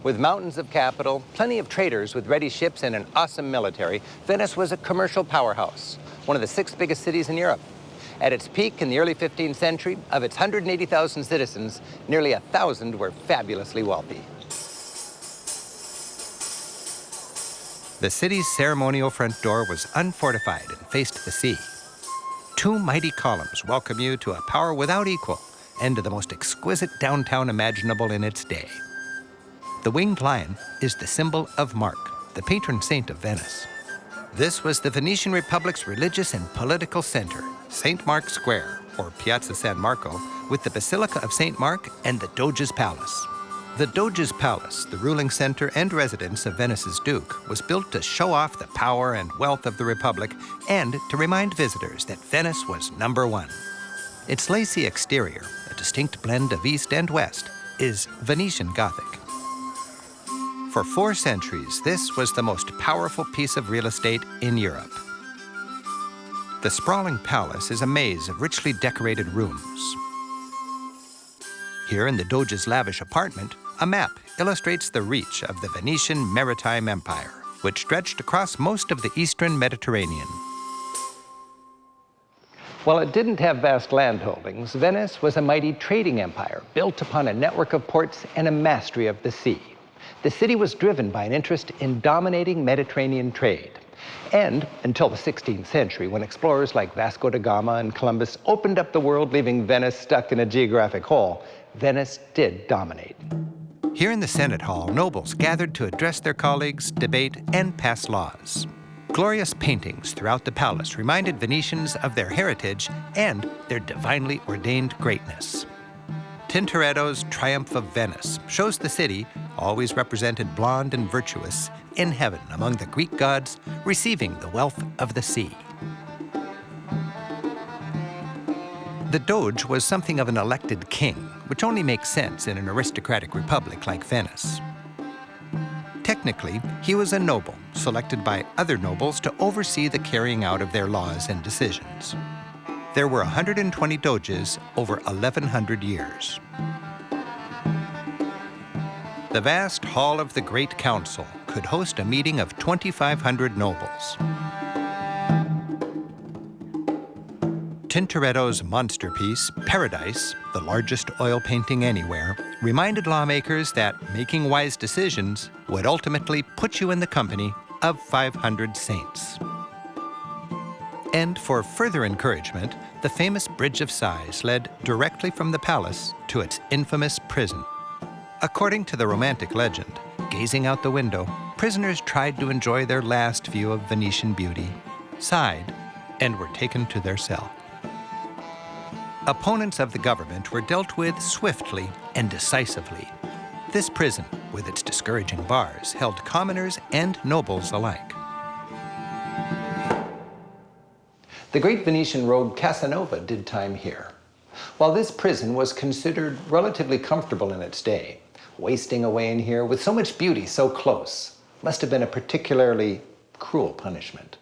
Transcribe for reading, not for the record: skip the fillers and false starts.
With mountains of capital, plenty of traders with ready ships, and an awesome military, Venice was a commercial powerhouse, one of the 6 biggest cities in Europe. At its peak in the early 15th century, of its 180,000 citizens, nearly 1,000 were fabulously wealthy. The city's ceremonial front door was unfortified and faced the sea. 2 mighty columns welcome you to a power without equal and to the most exquisite downtown imaginable in its day. The winged lion is the symbol of Mark, the patron saint of Venice. This was the Venetian Republic's religious and political center, St. Mark's Square, or Piazza San Marco, with the Basilica of St. Mark and the Doge's Palace. The Doge's Palace, the ruling center and residence of Venice's Duke, was built to show off the power and wealth of the Republic and to remind visitors that Venice was #1. Its lacy exterior, a distinct blend of East and West, is Venetian Gothic. For 4 centuries, this was the most powerful piece of real estate in Europe. The sprawling palace is a maze of richly decorated rooms. Here in the Doge's lavish apartment, a map illustrates the reach of the Venetian Maritime Empire, which stretched across most of the eastern Mediterranean. While it didn't have vast landholdings, Venice was a mighty trading empire built upon a network of ports and a mastery of the sea. The city was driven by an interest in dominating Mediterranean trade. And until the 16th century, when explorers like Vasco da Gama and Columbus opened up the world, leaving Venice stuck in a geographic hole, Venice did dominate. Here in the Senate Hall, nobles gathered to address their colleagues, debate, and pass laws. Glorious paintings throughout the palace reminded Venetians of their heritage and their divinely ordained greatness. Tintoretto's Triumph of Venice shows the city, always represented blonde and virtuous, in heaven among the Greek gods, receiving the wealth of the sea. The Doge was something of an elected king, which only makes sense in an aristocratic republic like Venice. Technically, he was a noble, selected by other nobles to oversee the carrying out of their laws and decisions. There were 120 Doges over 1,100 years. The vast Hall of the Great Council could host a meeting of 2,500 nobles. Tintoretto's monsterpiece, Paradise, the largest oil painting anywhere, reminded lawmakers that making wise decisions would ultimately put you in the company of 500 saints. And for further encouragement, the famous Bridge of Sighs led directly from the palace to its infamous prison. According to the Romantic legend, gazing out the window, prisoners tried to enjoy their last view of Venetian beauty, sighed, and were taken to their cell. Opponents of the government were dealt with swiftly and decisively. This prison, with its discouraging bars, held commoners and nobles alike. The great Venetian rogue Casanova did time here. While this prison was considered relatively comfortable in its day, wasting away in here with so much beauty so close must have been a particularly cruel punishment.